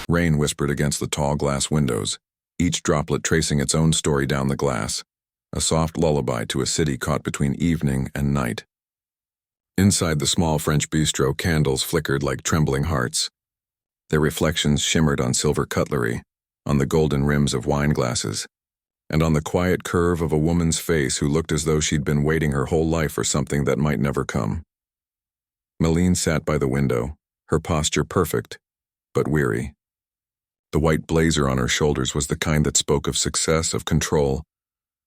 Rain whispered against the tall glass windows, each droplet tracing its own story down the glass, a soft lullaby to a city caught between evening and night. Inside the small French bistro, candles flickered like trembling hearts. Their reflections shimmered on silver cutlery, on the golden rims of wine glasses, and on the quiet curve of a woman's face who looked as though she'd been waiting her whole life for something that might never come. Malene sat by the window, her posture perfect, but weary. The white blazer on her shoulders was the kind that spoke of success, of control,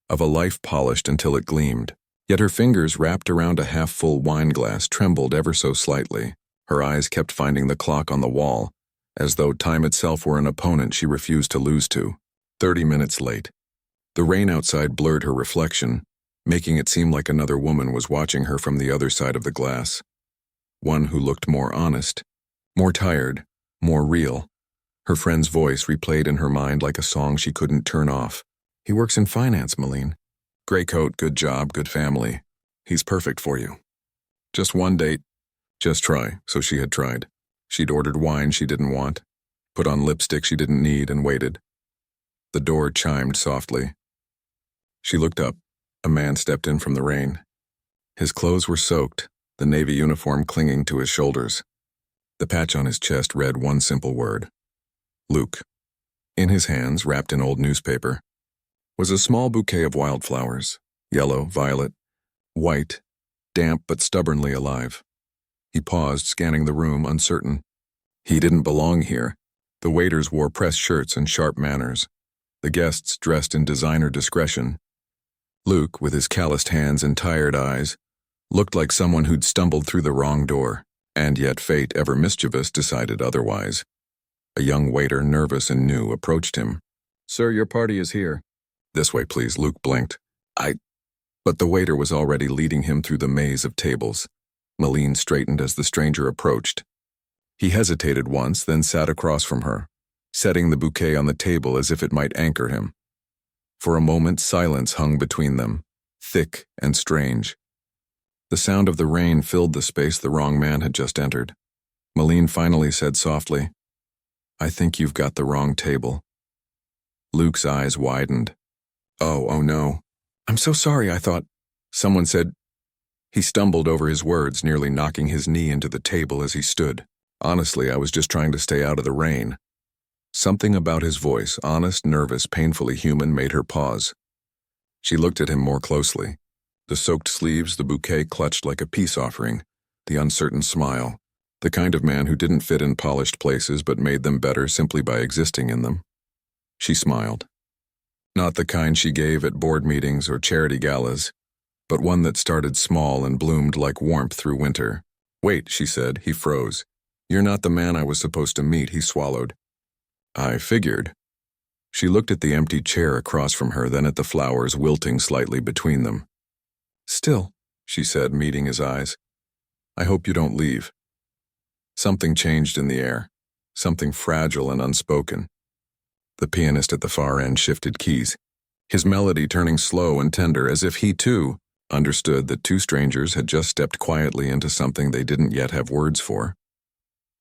of a life polished until it gleamed. Yet her fingers, wrapped around a half-full wine glass, trembled ever so slightly. Her eyes kept finding the clock on the wall, as though time itself were an opponent she refused to lose to. 30 minutes late. The rain outside blurred her reflection, making it seem like another woman was watching her from the other side of the glass. One who looked more honest, more tired, more real. Her friend's voice replayed in her mind like a song she couldn't turn off. "He works in finance, Malene. Gray coat, good job, good family. He's perfect for you. Just one date. Just try." So she had tried. She'd ordered wine she didn't want, put on lipstick she didn't need, and waited. The door chimed softly. She looked up. A man stepped in from the rain. His clothes were soaked, the navy uniform clinging to his shoulders. The patch on his chest read one simple word: Luke. In his hands, wrapped in old newspaper, was a small bouquet of wildflowers, yellow, violet, white, damp but stubbornly alive. He paused, scanning the room, uncertain. He didn't belong here. The waiters wore pressed shirts and sharp manners. The guests dressed in designer discretion. Luke, with his calloused hands and tired eyes, looked like someone who'd stumbled through the wrong door, and yet fate, ever mischievous, decided otherwise. A young waiter, nervous and new, approached him. "Sir, your party is here." "This way, please," Luke blinked. But the waiter was already leading him through the maze of tables. Malene straightened as the stranger approached. He hesitated once, then sat across from her, setting the bouquet on the table as if it might anchor him. For a moment, silence hung between them, thick and strange. The sound of the rain filled the space the wrong man had just entered. Malene finally said softly, "I think you've got the wrong table." Luke's eyes widened. Oh no. "I'm so sorry, I thought..." Someone said. He stumbled over his words, nearly knocking his knee into the table as he stood. "Honestly, I was just trying to stay out of the rain." Something about his voice, honest, nervous, painfully human, made her pause. She looked at him more closely. The soaked sleeves, the bouquet clutched like a peace offering, the uncertain smile, the kind of man who didn't fit in polished places but made them better simply by existing in them. She smiled. Not the kind she gave at board meetings or charity galas, but one that started small and bloomed like warmth through winter. "Wait," she said. He froze. "You're not the man I was supposed to meet," he swallowed. "I figured." She looked at the empty chair across from her, then at the flowers wilting slightly between them. "Still," she said, meeting his eyes, "I hope you don't leave." Something changed in the air, something fragile and unspoken. The pianist at the far end shifted keys, his melody turning slow and tender, as if he, too, understood that two strangers had just stepped quietly into something they didn't yet have words for.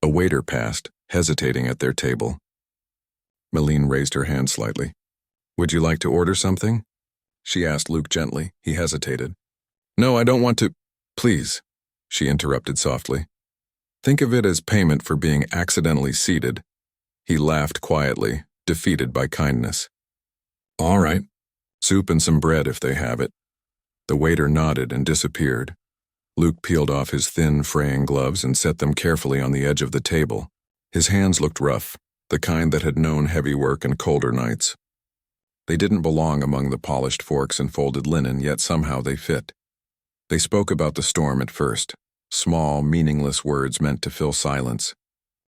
A waiter passed, hesitating at their table. Malene raised her hand slightly. "Would you like to order something?" she asked Luke gently. He hesitated. "No, I don't want to..." "Please," she interrupted softly. "Think of it as payment for being accidentally seated." He laughed quietly, defeated by kindness. "All right. Soup and some bread if they have it." The waiter nodded and disappeared. Luke peeled off his thin, fraying gloves and set them carefully on the edge of the table. His hands looked rough, the kind that had known heavy work and colder nights. They didn't belong among the polished forks and folded linen, yet somehow they fit. They spoke about the storm at first, small, meaningless words meant to fill silence.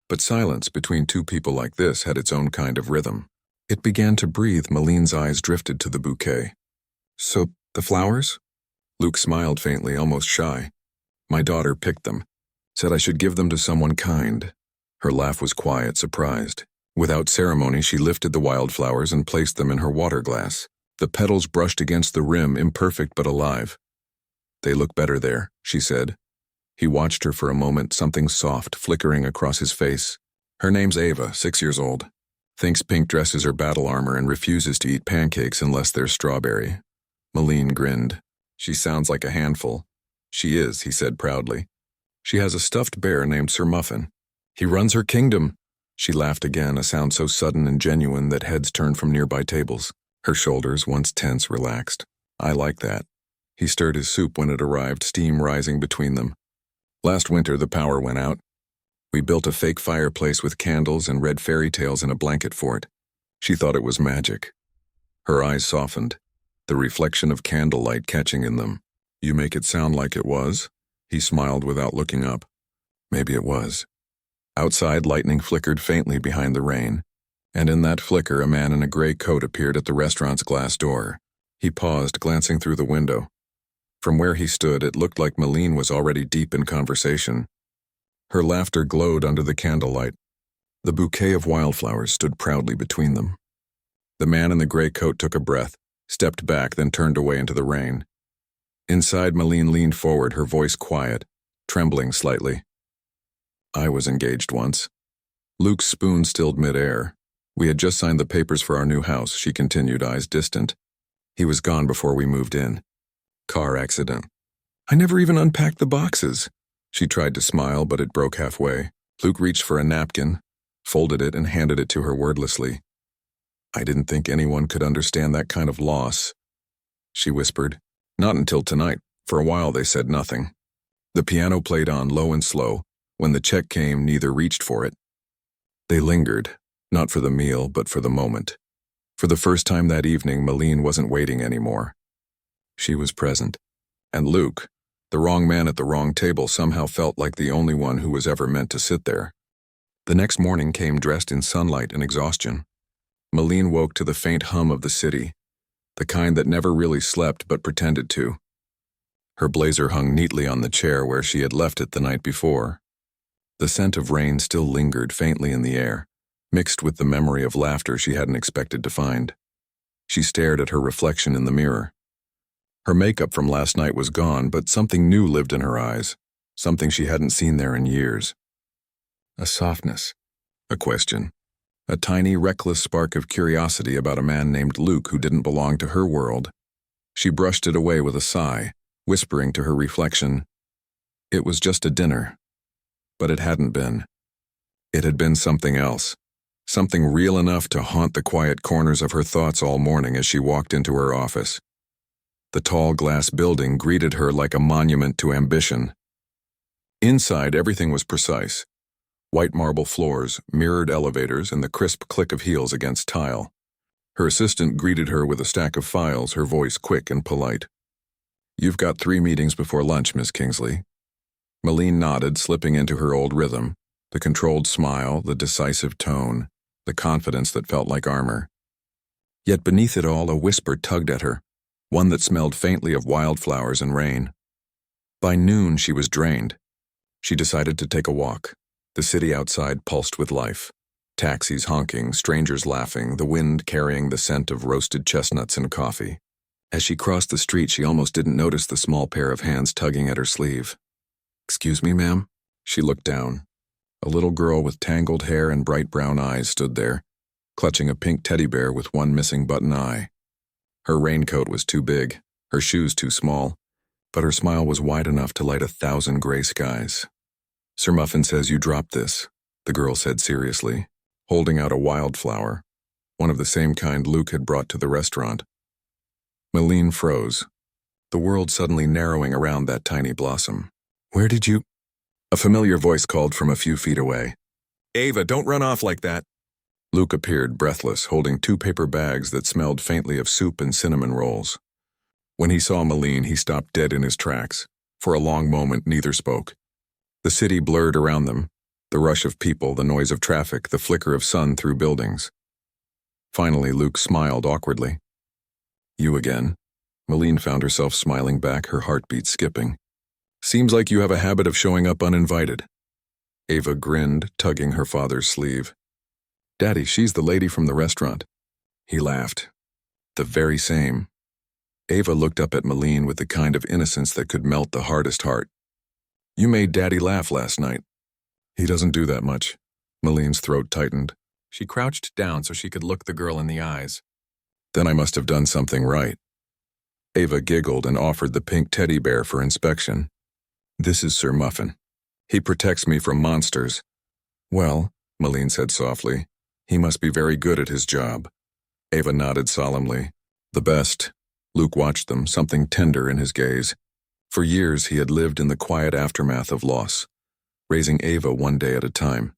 But silence between two people like this had its own kind of rhythm. It began to breathe. Malene's eyes drifted to the bouquet. "So, the flowers?" Luke smiled faintly, almost shy. "My daughter picked them. Said I should give them to someone kind." Her laugh was quiet, surprised. Without ceremony, she lifted the wildflowers and placed them in her water glass. The petals brushed against the rim, imperfect but alive. "They look better there," she said. He watched her for a moment, something soft flickering across his face. Her name's Ava, 6 years old. Thinks pink dress is her battle armor and refuses to eat pancakes unless there's strawberry. Malene grinned. She sounds like a handful. She is, he said proudly. She has a stuffed bear named Sir Muffin. He runs her kingdom. She laughed again, a sound so sudden and genuine that heads turned from nearby tables. Her shoulders, once tense, relaxed. I like that. He stirred his soup when it arrived, steam rising between them. Last winter, the power went out. We built a fake fireplace with candles and read fairy tales in a blanket fort. She thought it was magic. Her eyes softened, the reflection of candlelight catching in them. You make it sound like it was? He smiled without looking up. Maybe it was. Outside, lightning flickered faintly behind the rain, and in that flicker a man in a gray coat appeared at the restaurant's glass door. He paused, glancing through the window. From where he stood, it looked like Malene was already deep in conversation. Her laughter glowed under the candlelight. The bouquet of wildflowers stood proudly between them. The man in the gray coat took a breath, stepped back, then turned away into the rain. Inside, Malene leaned forward, her voice quiet, trembling slightly. I was engaged once. Luke's spoon stilled midair. We had just signed the papers for our new house, she continued, eyes distant. He was gone before we moved in. Car accident. I never even unpacked the boxes. She tried to smile, but it broke halfway. Luke reached for a napkin, folded it, and handed it to her wordlessly. I didn't think anyone could understand that kind of loss, she whispered. Not until tonight. For a while they said nothing. The piano played on, low and slow. When the check came, neither reached for it. They lingered, not for the meal, but for the moment. For the first time that evening, Malene wasn't waiting anymore. She was present. And Luke, the wrong man at the wrong table, somehow felt like the only one who was ever meant to sit there. The next morning came dressed in sunlight and exhaustion. Malene woke to the faint hum of the city, the kind that never really slept but pretended to. Her blazer hung neatly on the chair where she had left it the night before. The scent of rain still lingered faintly in the air, mixed with the memory of laughter she hadn't expected to find. She stared at her reflection in the mirror. Her makeup from last night was gone, but something new lived in her eyes, something she hadn't seen there in years. A softness, a question, a tiny, reckless spark of curiosity about a man named Luke who didn't belong to her world. She brushed it away with a sigh, whispering to her reflection, it was just a dinner. But it hadn't been. It had been something else, something real enough to haunt the quiet corners of her thoughts all morning as she walked into her office. The tall glass building greeted her like a monument to ambition. Inside, everything was precise. White marble floors, mirrored elevators, and the crisp click of heels against tile. Her assistant greeted her with a stack of files, her voice quick and polite. You've got 3 meetings before lunch, Miss Kingsley. Malene nodded, slipping into her old rhythm, the controlled smile, the decisive tone, the confidence that felt like armor. Yet beneath it all, a whisper tugged at her, one that smelled faintly of wildflowers and rain. By noon, she was drained. She decided to take a walk. The city outside pulsed with life. Taxis honking, strangers laughing, the wind carrying the scent of roasted chestnuts and coffee. As she crossed the street, she almost didn't notice the small pair of hands tugging at her sleeve. Excuse me, ma'am? She looked down. A little girl with tangled hair and bright brown eyes stood there, clutching a pink teddy bear with one missing button eye. Her raincoat was too big, her shoes too small, but her smile was wide enough to light 1,000 gray skies. Sir Muffin says you dropped this, the girl said seriously, holding out a wildflower, one of the same kind Luke had brought to the restaurant. Malene froze, the world suddenly narrowing around that tiny blossom. Where did you? A familiar voice called from a few feet away. Ava, don't run off like that. Luke appeared, breathless, holding 2 paper bags that smelled faintly of soup and cinnamon rolls. When he saw Malene, he stopped dead in his tracks. For a long moment, neither spoke. The city blurred around them, the rush of people, the noise of traffic, the flicker of sun through buildings. Finally, Luke smiled awkwardly. You again? Malene found herself smiling back, her heartbeat skipping. Seems like you have a habit of showing up uninvited. Ava grinned, tugging her father's sleeve. Daddy, she's the lady from the restaurant. He laughed. The very same. Ava looked up at Malene with the kind of innocence that could melt the hardest heart. You made Daddy laugh last night. He doesn't do that much. Maline's throat tightened. She crouched down so she could look the girl in the eyes. Then I must have done something right. Ava giggled and offered the pink teddy bear for inspection. This is Sir Muffin. He protects me from monsters. Well, Maline said softly, he must be very good at his job. Ava nodded solemnly. The best. Luke watched them, something tender in his gaze. For years he had lived in the quiet aftermath of loss, raising Ava one day at a time,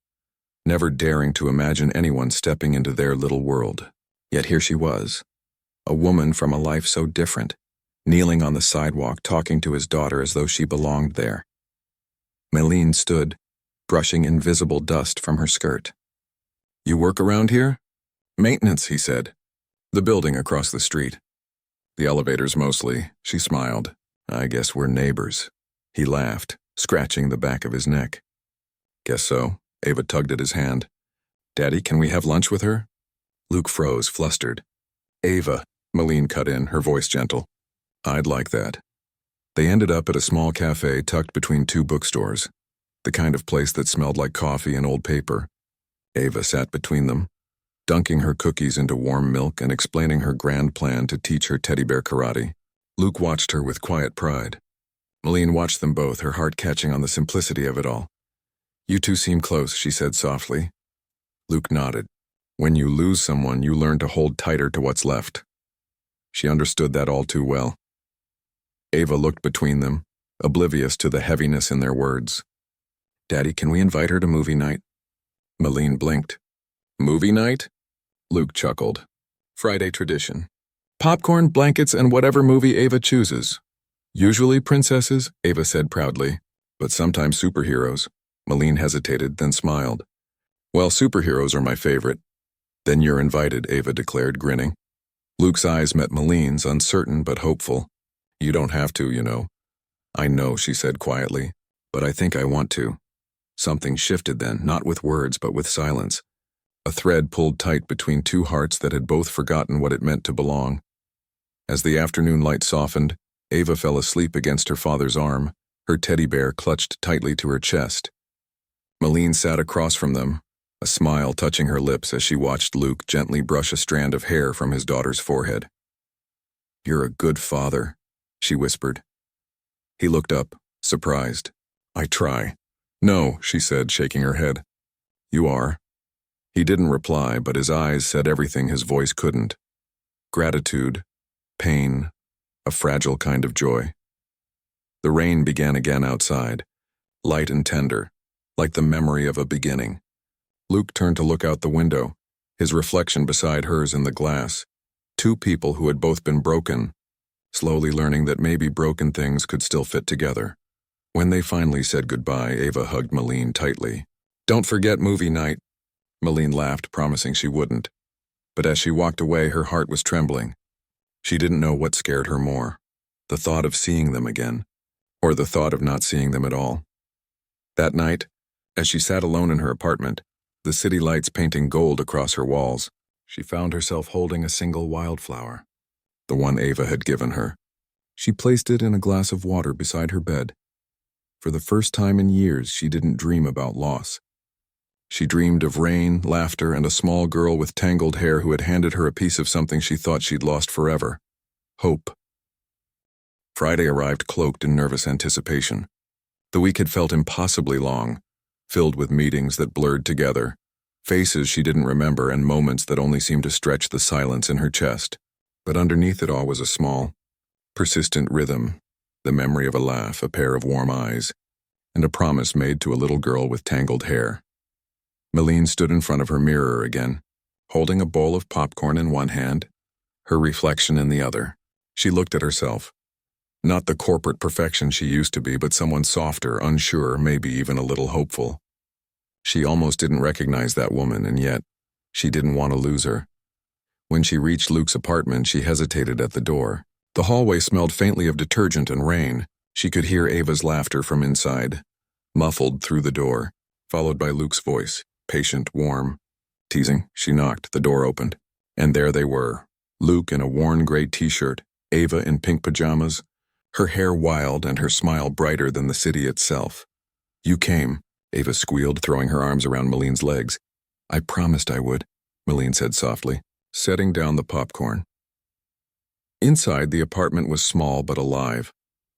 never daring to imagine anyone stepping into their little world. Yet here she was, a woman from a life so different, kneeling on the sidewalk talking to his daughter as though she belonged there. Maline stood, brushing invisible dust from her skirt. You work around here? Maintenance, he said. The building across the street. The elevators mostly, she smiled. I guess we're neighbors. He laughed, scratching the back of his neck. Guess so. Ava tugged at his hand. Daddy, can we have lunch with her? Luke froze, flustered. Ava, Maline cut in, her voice gentle. I'd like that. They ended up at a small cafe tucked between two bookstores, the kind of place that smelled like coffee and old paper. Ava sat between them, dunking her cookies into warm milk and explaining her grand plan to teach her teddy bear karate. Luke watched her with quiet pride. Maline watched them both, her heart catching on the simplicity of it all. You two seem close, she said softly. Luke nodded. When you lose someone, you learn to hold tighter to what's left. She understood that all too well. Ava looked between them, oblivious to the heaviness in their words. Daddy, can we invite her to movie night? Maline blinked. Movie night? Luke chuckled. Friday tradition. Popcorn, blankets, and whatever movie Ava chooses. Usually princesses, Ava said proudly, but sometimes superheroes. Maline hesitated, then smiled. Well, superheroes are my favorite. Then you're invited, Ava declared, grinning. Luke's eyes met Maline's, uncertain but hopeful. You don't have to, you know. I know, she said quietly, but I think I want to. Something shifted then, not with words but with silence. A thread pulled tight between two hearts that had both forgotten what it meant to belong. As the afternoon light softened, Ava fell asleep against her father's arm, her teddy bear clutched tightly to her chest. Maline sat across from them, a smile touching her lips as she watched Luke gently brush a strand of hair from his daughter's forehead. You're a good father, she whispered. He looked up, surprised. I try. No, she said, shaking her head. You are. He didn't reply, but his eyes said everything his voice couldn't. Gratitude, pain, a fragile kind of joy. The rain began again outside, light and tender, like the memory of a beginning. Luke turned to look out the window, his reflection beside hers in the glass. Two people who had both been broken, slowly learning that maybe broken things could still fit together. When they finally said goodbye, Ava hugged Maline tightly. Don't forget movie night. Maline laughed, promising she wouldn't. But as she walked away, her heart was trembling. She didn't know what scared her more, the thought of seeing them again, or the thought of not seeing them at all. That night, as she sat alone in her apartment, the city lights painting gold across her walls, she found herself holding a single wildflower, the one Ava had given her. She placed it in a glass of water beside her bed. For the first time in years, she didn't dream about loss. She dreamed of rain, laughter, and a small girl with tangled hair who had handed her a piece of something she thought she'd lost forever. Hope. Friday arrived cloaked in nervous anticipation. The week had felt impossibly long, filled with meetings that blurred together, faces she didn't remember, and moments that only seemed to stretch the silence in her chest. But underneath it all was a small, persistent rhythm, the memory of a laugh, a pair of warm eyes, and a promise made to a little girl with tangled hair. Maline stood in front of her mirror again, holding a bowl of popcorn in one hand, her reflection in the other. She looked at herself. Not the corporate perfection she used to be, but someone softer, unsure, maybe even a little hopeful. She almost didn't recognize that woman, and yet she didn't want to lose her. When she reached Luke's apartment, she hesitated at the door. The hallway smelled faintly of detergent and rain. She could hear Ava's laughter from inside, muffled through the door, followed by Luke's voice, patient, warm. Teasing, she knocked, the door opened. And there they were, Luke in a worn gray t-shirt, Ava in pink pajamas, her hair wild and her smile brighter than the city itself. You came, Ava squealed, throwing her arms around Maline's legs. I promised I would, Maline said softly, setting down the popcorn. Inside, the apartment was small but alive,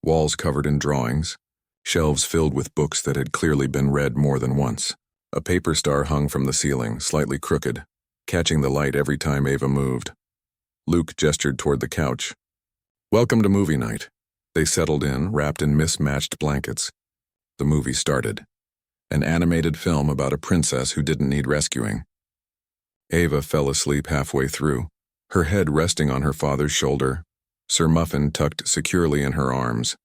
walls covered in drawings, shelves filled with books that had clearly been read more than once. A paper star hung from the ceiling, slightly crooked, catching the light every time Ava moved. Luke gestured toward the couch. Welcome to movie night. They settled in, wrapped in mismatched blankets. The movie started. An animated film about a princess who didn't need rescuing. Ava fell asleep halfway through, her head resting on her father's shoulder, Sir Muffin tucked securely in her arms.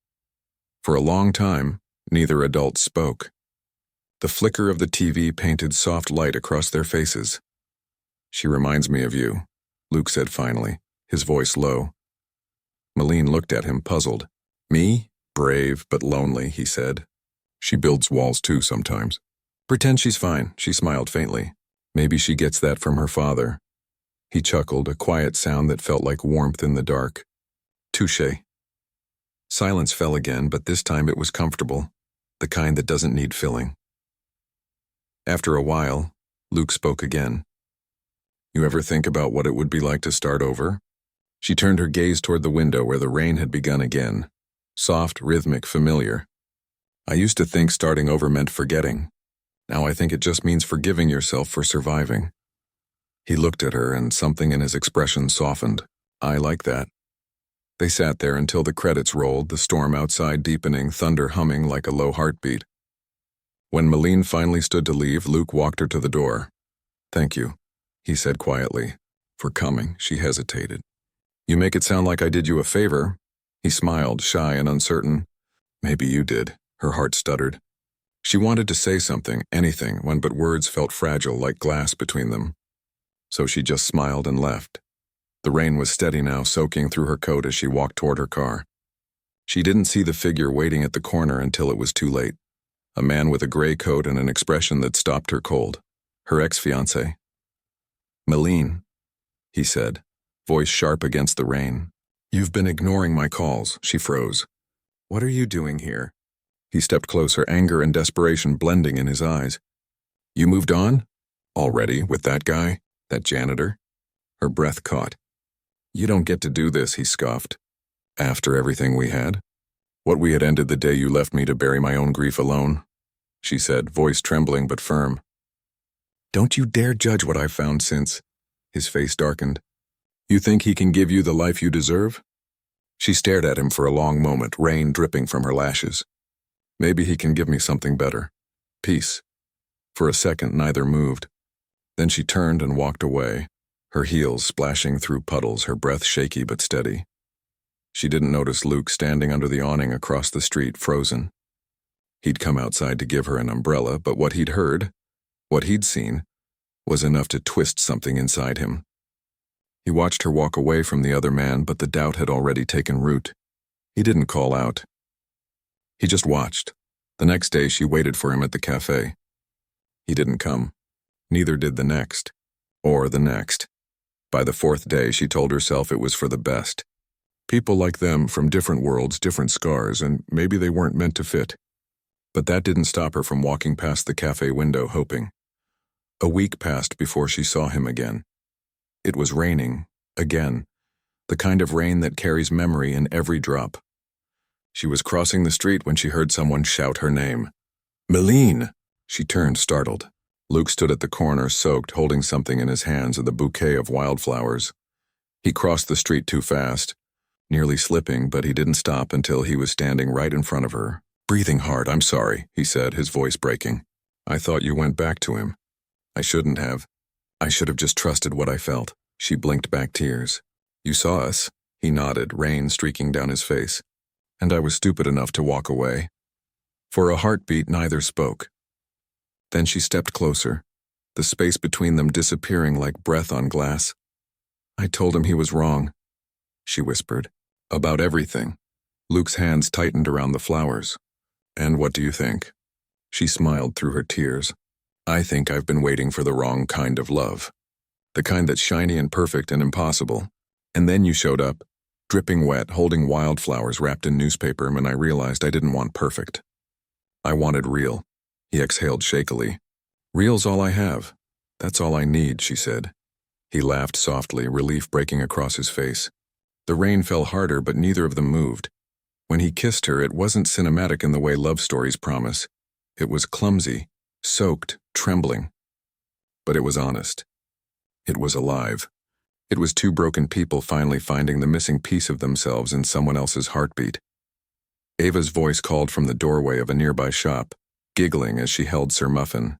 For a long time, neither adult spoke. The flicker of the TV painted soft light across their faces. She reminds me of you, Luke said finally, his voice low. Maline looked at him, puzzled. Me? Brave but lonely, he said. She builds walls too sometimes. Pretend she's fine, she smiled faintly. Maybe she gets that from her father. He chuckled, a quiet sound that felt like warmth in the dark. Touché. Silence fell again, but this time it was comfortable, the kind that doesn't need filling. After a while, Luke spoke again. You ever think about what it would be like to start over? She turned her gaze toward the window where the rain had begun again. Soft, rhythmic, familiar. I used to think starting over meant forgetting. Now I think it just means forgiving yourself for surviving. He looked at her, and something in his expression softened. I like that. They sat there until the credits rolled, the storm outside deepening, thunder humming like a low heartbeat. When Maline finally stood to leave, Luke walked her to the door. Thank you, he said quietly. For coming, she hesitated. You make it sound like I did you a favor. He smiled, shy and uncertain. Maybe you did, her heart stuttered. She wanted to say something, anything, but words felt fragile like glass between them. So she just smiled and left. The rain was steady now, soaking through her coat as she walked toward her car. She didn't see the figure waiting at the corner until it was too late. A man with a gray coat and an expression that stopped her cold. Her ex-fiancé. Maline, he said, voice sharp against the rain. You've been ignoring my calls, she froze. What are you doing here? He stepped closer, anger and desperation blending in his eyes. You moved on? Already, with that guy? That janitor? Her breath caught. You don't get to do this, he scoffed. After everything we had? What we had ended the day you left me to bury my own grief alone? She said, voice trembling but firm. Don't you dare judge what I've found since. His face darkened. You think he can give you the life you deserve? She stared at him for a long moment, rain dripping from her lashes. Maybe he can give me something better. Peace. For a second, neither moved. Then she turned and walked away, her heels splashing through puddles, her breath shaky but steady. She didn't notice Luke standing under the awning across the street, frozen. He'd come outside to give her an umbrella, but what he'd heard, what he'd seen, was enough to twist something inside him. He watched her walk away from the other man, but the doubt had already taken root. He didn't call out. He just watched. The next day she waited for him at the cafe. He didn't come. Neither did the next. Or the next. By the fourth day she told herself it was for the best. People like them from different worlds, different scars, and maybe they weren't meant to fit. But that didn't stop her from walking past the cafe window, hoping. A week passed before she saw him again. It was raining, again, the kind of rain that carries memory in every drop. She was crossing the street when she heard someone shout her name. Maline! She turned, startled. Luke stood at the corner, soaked, holding something in his hands, a bouquet of wildflowers. He crossed the street too fast, nearly slipping, but he didn't stop until he was standing right in front of her. Breathing hard, I'm sorry, he said, his voice breaking. I thought you went back to him. I shouldn't have. I should have just trusted what I felt. She blinked back tears. You saw us? He nodded, rain streaking down his face. And I was stupid enough to walk away. For a heartbeat, neither spoke. Then she stepped closer, the space between them disappearing like breath on glass. I told him he was wrong, she whispered. About everything. Luke's hands tightened around the flowers. And what do you think? She smiled through her tears. I think I've been waiting for the wrong kind of love. The kind that's shiny and perfect and impossible. And then you showed up, dripping wet, holding wildflowers wrapped in newspaper, and I realized I didn't want perfect. I wanted real. He exhaled shakily. Real's all I have. That's all I need, she said. He laughed softly, relief breaking across his face. The rain fell harder, but neither of them moved. When he kissed her, it wasn't cinematic in the way love stories promise. It was clumsy, soaked, trembling. But it was honest. It was alive. It was two broken people finally finding the missing piece of themselves in someone else's heartbeat. Ava's voice called from the doorway of a nearby shop, giggling as she held Sir Muffin.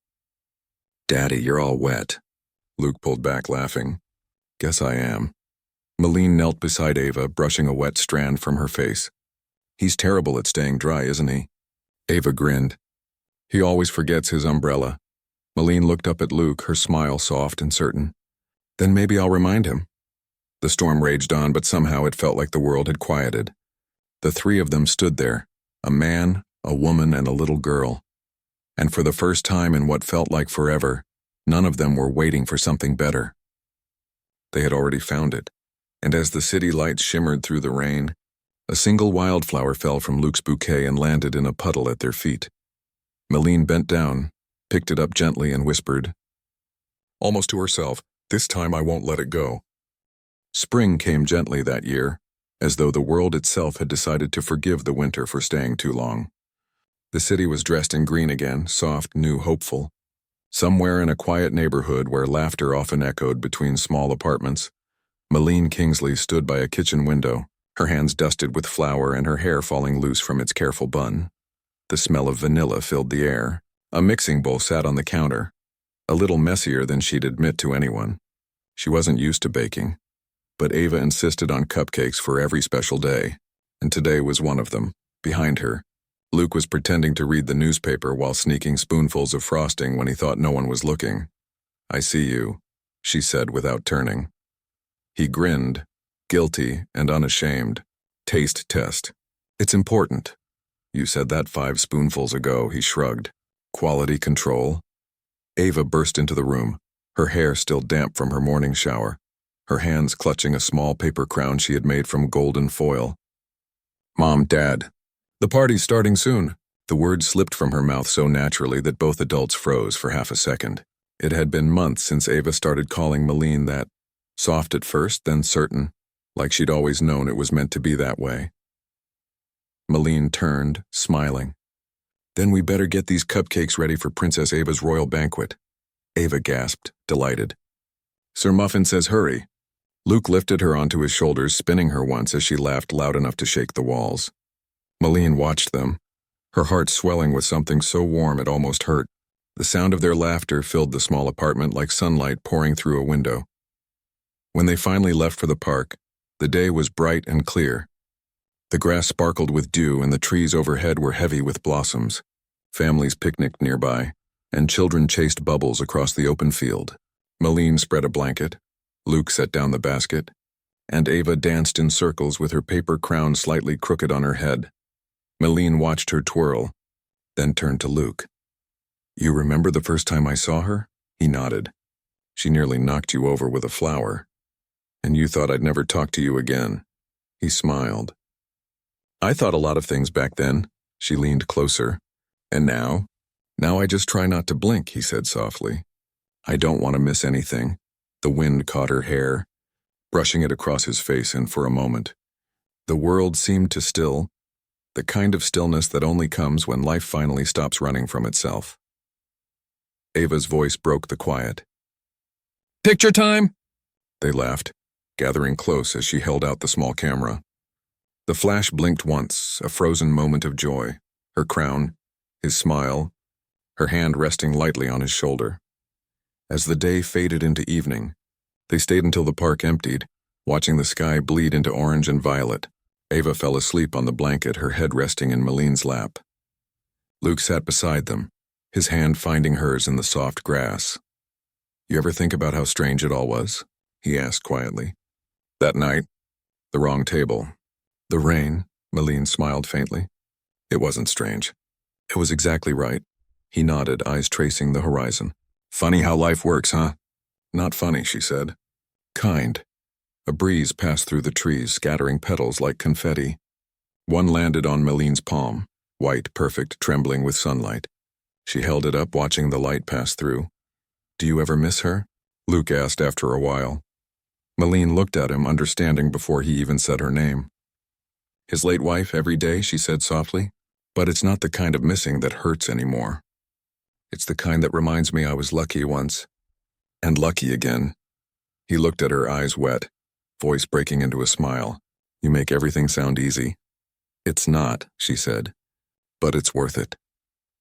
Daddy, you're all wet. Luke pulled back, laughing. Guess I am. Malene knelt beside Ava, brushing a wet strand from her face. He's terrible at staying dry, isn't he? Ava grinned. He always forgets his umbrella. Malene looked up at Luke, her smile soft and certain. Then maybe I'll remind him. The storm raged on, but somehow it felt like the world had quieted. The three of them stood there, a man, a woman, and a little girl. And for the first time in what felt like forever, none of them were waiting for something better. They had already found it, and as the city lights shimmered through the rain, a single wildflower fell from Luke's bouquet and landed in a puddle at their feet. Malene bent down, picked it up gently, and whispered, almost to herself, this time I won't let it go. Spring came gently that year, as though the world itself had decided to forgive the winter for staying too long. The city was dressed in green again, soft, new, hopeful. Somewhere in a quiet neighborhood where laughter often echoed between small apartments, Malene Kingsley stood by a kitchen window, her hands dusted with flour and her hair falling loose from its careful bun. The smell of vanilla filled the air. A mixing bowl sat on the counter, a little messier than she'd admit to anyone. She wasn't used to baking, but Ava insisted on cupcakes for every special day, and today was one of them. Behind her, Luke was pretending to read the newspaper while sneaking spoonfuls of frosting when he thought no one was looking. I see you, she said without turning. He grinned, guilty and unashamed. Taste test. It's important. You said that 5 spoonfuls ago, he shrugged. Quality control? Ava burst into the room, her hair still damp from her morning shower, her hands clutching a small paper crown she had made from golden foil. Mom, Dad. The party's starting soon. The words slipped from her mouth so naturally that both adults froze for half a second. It had been months since Ava started calling Malene that. Soft at first, then certain, like she'd always known it was meant to be that way. Malene turned, smiling. Then we better get these cupcakes ready for Princess Ava's royal banquet. Ava gasped, delighted. Sir Muffin says hurry. Luke lifted her onto his shoulders, spinning her once as she laughed loud enough to shake the walls. Malene watched them, her heart swelling with something so warm it almost hurt. The sound of their laughter filled the small apartment like sunlight pouring through a window. When they finally left for the park, the day was bright and clear. The grass sparkled with dew and the trees overhead were heavy with blossoms. Families picnicked nearby, and children chased bubbles across the open field. Malene spread a blanket, Luke set down the basket, and Ava danced in circles with her paper crown slightly crooked on her head. Malene watched her twirl, then turned to Luke. You remember the first time I saw her? He nodded. She nearly knocked you over with a flower. And you thought I'd never talk to you again. He smiled. I thought a lot of things back then. She leaned closer. And now? Now I just try not to blink, he said softly. I don't want to miss anything. The wind caught her hair, brushing it across his face, and for a moment, the world seemed to still, the kind of stillness that only comes when life finally stops running from itself. Ava's voice broke the quiet. Picture time! They laughed, gathering close as she held out the small camera. The flash blinked once, a frozen moment of joy, her crown, his smile, her hand resting lightly on his shoulder. As the day faded into evening, they stayed until the park emptied, watching the sky bleed into orange and violet. Ava fell asleep on the blanket, her head resting in Malene's lap. Luke sat beside them, his hand finding hers in the soft grass. You ever think about how strange it all was? He asked quietly. That night, the wrong table. The rain, Malene smiled faintly. It wasn't strange. It was exactly right. He nodded, eyes tracing the horizon. Funny how life works, huh? Not funny, she said. Kind. A breeze passed through the trees, scattering petals like confetti. One landed on Malene's palm, white, perfect, trembling with sunlight. She held it up, watching the light pass through. "Do you ever miss her?" Luke asked after a while. Malene looked at him, understanding before he even said her name. "His late wife every day," she said softly. "But it's not the kind of missing that hurts anymore. It's the kind that reminds me I was lucky once. And lucky again." He looked at her, eyes wet, voice breaking into a smile. "You make everything sound easy." "It's not," she said, "but it's worth it."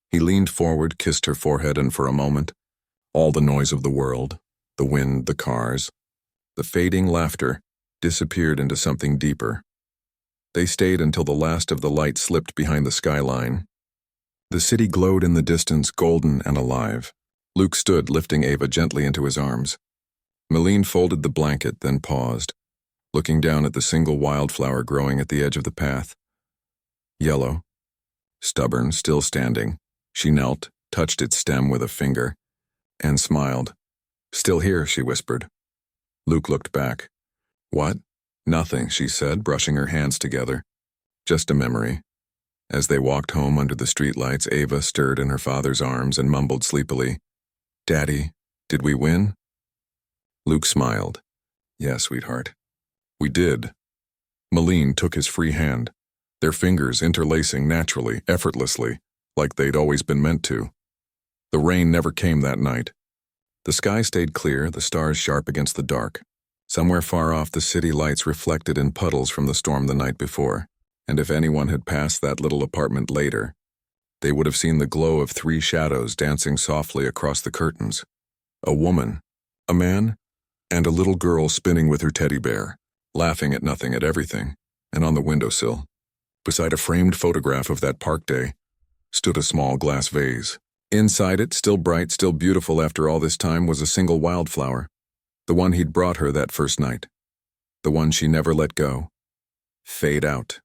He leaned forward, kissed her forehead, and for a moment, all the noise of the world, the wind, the cars, the fading laughter, disappeared into something deeper. They stayed until the last of the light slipped behind the skyline. The city glowed in the distance, golden and alive. Luke stood, lifting Ava gently into his arms. Malene folded the blanket, then paused, looking down at the single wildflower growing at the edge of the path. Yellow, stubborn, still standing, she knelt, touched its stem with a finger, and smiled. "Still here," she whispered. Luke looked back. "What?" "Nothing," she said, brushing her hands together. "Just a memory." As they walked home under the streetlights, Ava stirred in her father's arms and mumbled sleepily, "Daddy, did we win?" Luke smiled. "Yeah, sweetheart. We did." Malene took his free hand, their fingers interlacing naturally, effortlessly, like they'd always been meant to. The rain never came that night. The sky stayed clear, the stars sharp against the dark. Somewhere far off, the city lights reflected in puddles from the storm the night before, and if anyone had passed that little apartment later, they would have seen the glow of 3 shadows dancing softly across the curtains. A woman, a man, and a little girl spinning with her teddy bear, laughing at nothing, at everything, and on the windowsill, beside a framed photograph of that park day, stood a small glass vase. Inside it, still bright, still beautiful after all this time, was a single wildflower, the one he'd brought her that first night, the one she never let go. Fade out.